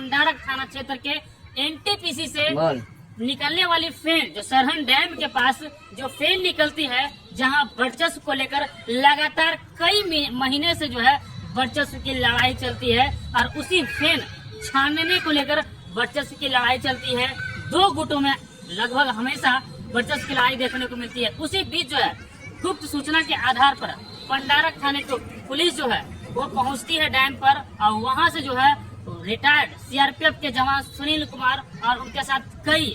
पंडारक थाना क्षेत्र के एनटीपीसी से निकलने वाली फेन, जो सरहन डैम के पास जो फेन निकलती है, जहां वर्चस्व को लेकर लगातार कई महीने से जो है वर्चस्व की लड़ाई चलती है और उसी फेन छानने को लेकर वर्चस्व की लड़ाई चलती है। दो गुटों में लगभग हमेशा वर्चस्व की लड़ाई देखने को मिलती है। उसी बीच जो है गुप्त सूचना के आधार पर पंडारक थाने को पुलिस जो है वो पहुंचती है डैम पर और वहां से जो है रिटायर्ड सीआरपीएफ के जवान सुनील कुमार और उनके साथ कई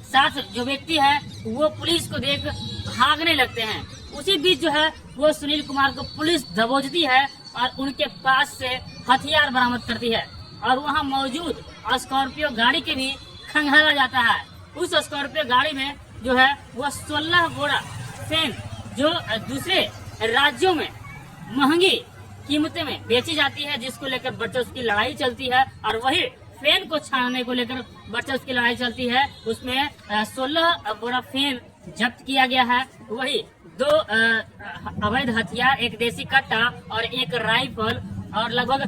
साथ जो व्यक्ति है वो पुलिस को देख भागने लगते हैं। उसी बीच जो है वो सुनील कुमार को पुलिस दबोचती है और उनके पास से हथियार बरामद करती है और वहां मौजूद स्कॉर्पियो गाड़ी के भी खंगाला जाता है। उस स्कॉर्पियो गाड़ी में जो है वो 16 बोरा फेन जो दूसरे राज्यों में महंगी कीमतें में बेची जाती है, जिसको लेकर वर्चस्व की लड़ाई चलती है और वही फेन को छानने को लेकर वर्चस्व की लड़ाई चलती है। उसमें 16 बोरा फेन जब्त किया गया है। वही 2 अवैध हथियार, एक देसी कट्टा और एक राइफल और लगभग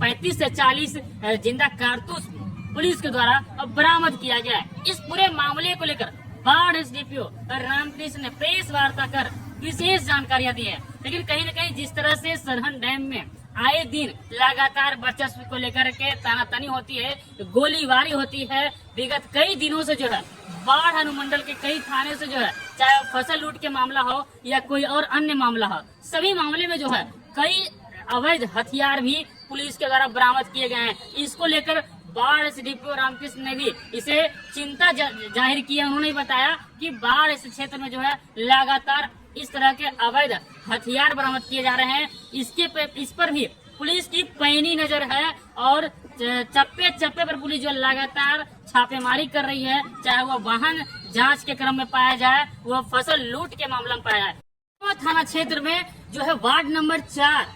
35 से 40 जिंदा कारतूस पुलिस के द्वारा बरामद किया गया है। इस पूरे मामले को लेकर बाढ़ एसडीपीओ रामकृष्ण ने प्रेस वार्ता कर विशेष जानकारियां दी है। लेकिन कहीं न कहीं जिस तरह से सरहन डैम में आए दिन लगातार वर्चस्व को लेकर के तानातनी होती है, गोलीबारी होती है, विगत कई दिनों से जो है बाढ़ अनुमंडल के कई थाने से जो है, चाहे फसल लूट के मामला हो या कोई और अन्य मामला हो, सभी मामले में जो है कई अवैध हथियार भी पुलिस के द्वारा बरामद किए गए हैं। इसको लेकर बाढ़ एसडीपीओ रामकृष्ण ने भी इसे चिंता जाहिर की है। उन्होंने बताया कि बाढ़ इस क्षेत्र में जो है लगातार इस तरह के अवैध हथियार बरामद किए जा रहे हैं। इस पर भी पुलिस की पैनी नजर है और चप्पे चप्पे पर पुलिस जो लगातार छापेमारी कर रही है, चाहे वो वाहन जांच के क्रम में पाया जाए, वो फसल लूट के मामला में पाया जाए। थाना क्षेत्र में जो है वार्ड नंबर 4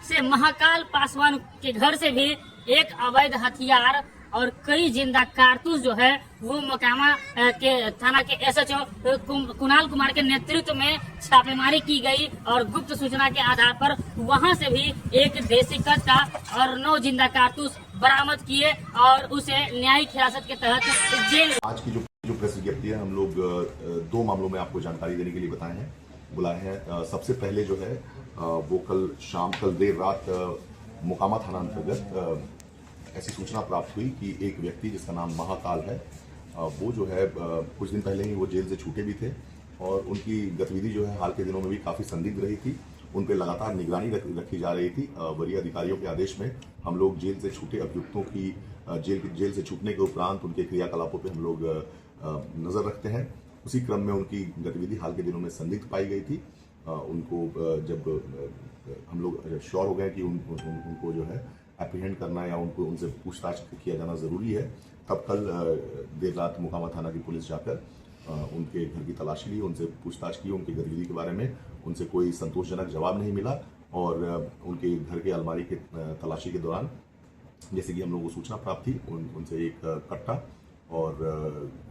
से महाकाल पासवान के घर से भी एक अवैध हथियार और कई जिंदा कारतूस जो है वो मोकामा के थाना के एसएचओ कुणाल कुमार के नेतृत्व में छापेमारी की गई और गुप्त सूचना के आधार पर वहां से भी एक देसी कट्टा और 9 जिंदा कारतूस बरामद किए और उसे न्यायिक हिरासत के तहत जेल। आज की जो प्रेस विज्ञप्ति है, हम लोग 2 मामलों में आपको जानकारी देने के लिए बुलाए हैं। सबसे पहले जो है वो कल देर रात मोकामा थाना अंतर्गत ऐसी सूचना प्राप्त हुई कि एक व्यक्ति जिसका नाम महाकाल है, वो जो है कुछ दिन पहले ही वो जेल से छूटे भी थे और उनकी गतिविधि जो है हाल के दिनों में भी काफ़ी संदिग्ध रही थी। उन पर लगातार निगरानी रखी जा रही थी। वरीय अधिकारियों के आदेश में हम लोग जेल से छूटे अभियुक्तों की जेल से छूटने के उपरांत उनके क्रियाकलापों पर हम लोग नज़र रखते हैं। उसी क्रम में उनकी गतिविधि हाल के दिनों में संदिग्ध पाई गई थी। उनको जब हम लोग श्योर हो गए कि उनको जो है एप्रीहेंड करना या उनसे पूछताछ किया जाना जरूरी है, तब कल देर रात मोकामा थाना की पुलिस जाकर उनके घर की तलाशी ली, उनसे पूछताछ की, उनकी गतिविधि के बारे में उनसे कोई संतोषजनक जवाब नहीं मिला और उनके घर के अलमारी के तलाशी के दौरान जैसे कि हम लोगों को सूचना प्राप्त थी, उनसे एक कट्टा और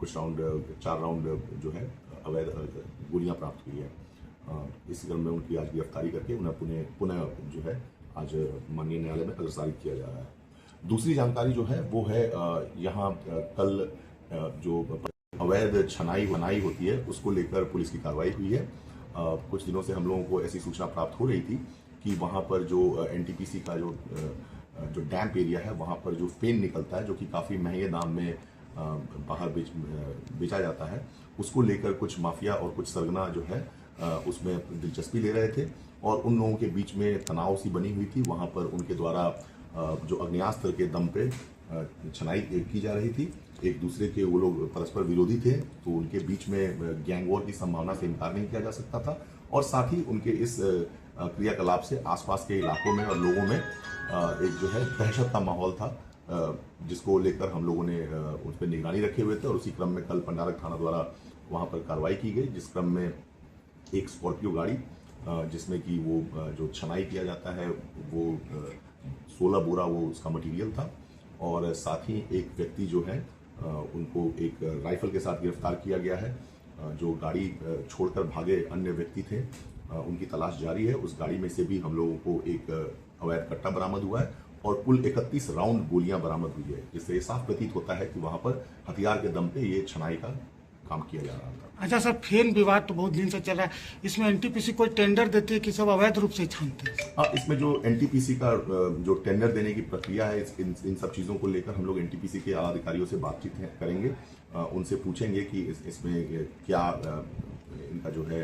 कुछ 4 राउंड जो है अवैध गोलियां प्राप्त हुई है। इस क्रम में उनकी आज गिरफ्तारी करके उन्हें पुनः जो है आज माननीय न्यायालय में अग्रसारित किया जा रहा है। दूसरी जानकारी जो है वो है यहाँ कल जो अवैध छनाई वनाई होती है उसको लेकर पुलिस की कार्रवाई हुई है। कुछ दिनों से हम लोगों को ऐसी सूचना प्राप्त हो रही थी कि वहाँ पर जो एनटीपीसी का जो डैम्प एरिया है वहाँ पर जो फेन निकलता है, जो कि काफ़ी महंगे दाम में बाहर बेचा जाता है, उसको लेकर कुछ माफिया और कुछ सरगना जो है उसमें दिलचस्पी ले रहे थे और उन लोगों के बीच में तनाव सी बनी हुई थी। वहाँ पर उनके द्वारा जो अग्न्यास्त्र के दम पे छनाई की जा रही थी। एक दूसरे के वो लोग परस्पर विरोधी थे, तो उनके बीच में गैंग वॉर की संभावना से इनकार नहीं किया जा सकता था और साथ ही उनके इस क्रियाकलाप से आसपास के इलाकों में और लोगों में एक जो है दहशत का माहौल था, जिसको लेकर हम लोगों ने उस पर निगरानी रखे हुए थे और उसी क्रम में कल पंडारक थाना द्वारा वहाँ पर कार्रवाई की गई, जिस क्रम में एक स्कॉर्पियो गाड़ी जिसमें कि वो जो छनाई किया जाता है वो 16 बोरा वो उसका मटेरियल था और साथ ही एक व्यक्ति जो है उनको एक राइफल के साथ गिरफ्तार किया गया है। जो गाड़ी छोड़कर भागे अन्य व्यक्ति थे उनकी तलाश जारी है। उस गाड़ी में से भी हम लोगों को एक अवैध कट्टा बरामद हुआ है और कुल 31 राउंड गोलियां बरामद हुई है, जिससे ये साफ प्रतीत होता है कि वहां पर हथियार के दम पे ये छनाई का काम किया जा रहा था। अच्छा सर, फेन विवाद तो बहुत दिन से चल रहा है, इसमें एनटीपीसी कोई टेंडर देती है कि सब अवैध रूप से छानते हैं? हाँ, इसमें जो एनटीपीसी का जो टेंडर देने की प्रक्रिया है, इन सब चीज़ों को लेकर हम लोग एनटीपीसी के आला अधिकारियों से बातचीत करेंगे, उनसे पूछेंगे कि इसमें क्या इनका जो है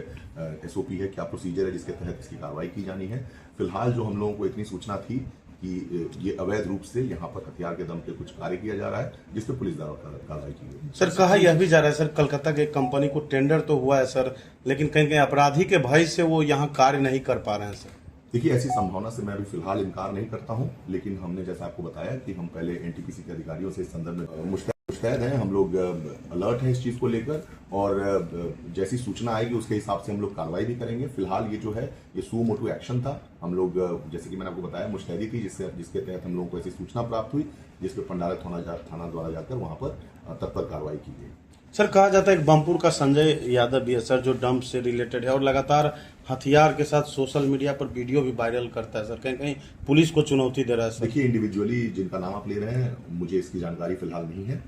एसओपी है, क्या प्रोसीजर है जिसके तहत इसकी कार्रवाई की जानी है। फिलहाल जो हम लोगों को इतनी सूचना थी कि ये अवैध रूप से यहाँ पर हथियार के दम पे कुछ कार्य किया जा रहा है, जिस पे पुलिस द्वारा कार्रवाई की गई। सर, कहा यह भी जा रहा है सर, कलकत्ता के कंपनी को टेंडर तो हुआ है सर, लेकिन कहीं कहीं अपराधी के भय से वो यहाँ कार्य नहीं कर पा रहे हैं सर। देखिए, ऐसी संभावना से मैं अभी फिलहाल इनकार नहीं करता हूं, लेकिन हमने जैसा आपको बताया कि हम पहले एनटीपीसी के अधिकारियों से इस संदर्भ में मुस्तैद हैं, हम लोग अलर्ट हैं इस चीज को लेकर, और जैसी सूचना आएगी उसके हिसाब से हम लोग कार्रवाई भी करेंगे। फिलहाल ये जो है ये सू मोटू एक्शन था, हम लोग जैसे कि मैंने आपको बताया मुस्तैदी थी, जिसके तहत हम लोगों को ऐसी सूचना प्राप्त हुई, जिस पर पंडारा थाना द्वारा जाकर वहां पर तत्पर कार्रवाई की गई। सर, कहा जाता है कि बमपुर का संजय यादव भी है सर, जो डंप से रिलेटेड है और लगातार हथियार के साथ सोशल मीडिया पर वीडियो भी वायरल करता है सर, कहीं कहीं पुलिस को चुनौती दे रहा है सर। देखिए, इंडिविजुअली जिनका नाम आप ले रहे हैं, मुझे इसकी जानकारी फिलहाल नहीं है।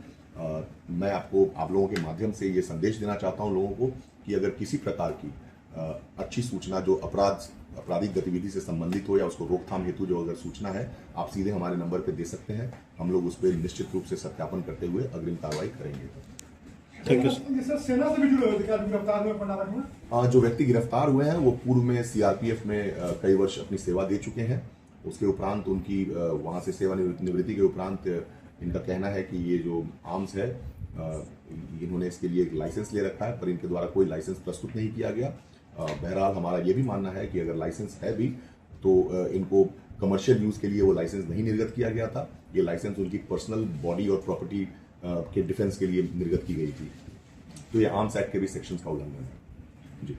मैं आप लोगों के माध्यम से ये संदेश देना चाहता हूं लोगों को कि अगर किसी प्रकार की अच्छी सूचना जो आपराधिक गतिविधि से संबंधित हो या उसको रोकथाम हेतु जो अगर सूचना है, आप सीधे हमारे नंबर पे दे सकते हैं। हम लोग उस पर निश्चित रूप से सत्यापन करते हुए अग्रिम कार्रवाई करेंगे। Thank you sir. सेना से भी जुड़े हुए थे गिरफ्तार हुए पंडारा में? जो व्यक्ति गिरफ्तार हुए हैं वो पूर्व में सीआरपीएफ में कई वर्ष अपनी सेवा दे चुके हैं। उसके उपरांत उनकी वहां से सेवानिवृत्ति के उपरांत इनका कहना है कि ये जो आर्म्स है, इन्होंने इसके लिए एक लाइसेंस ले रखा है, पर इनके द्वारा कोई लाइसेंस प्रस्तुत नहीं किया गया। बहरहाल हमारा ये भी मानना है कि अगर लाइसेंस है भी तो इनको कमर्शियल यूज के लिए वो लाइसेंस नहीं निर्गत किया गया था। ये लाइसेंस उनकी पर्सनल बॉडी और प्रॉपर्टी के डिफेंस के लिए निर्गत की गई थी। तो ये आर्म्स एक्ट के भी सेक्शंस का उल्लंघन है। जी।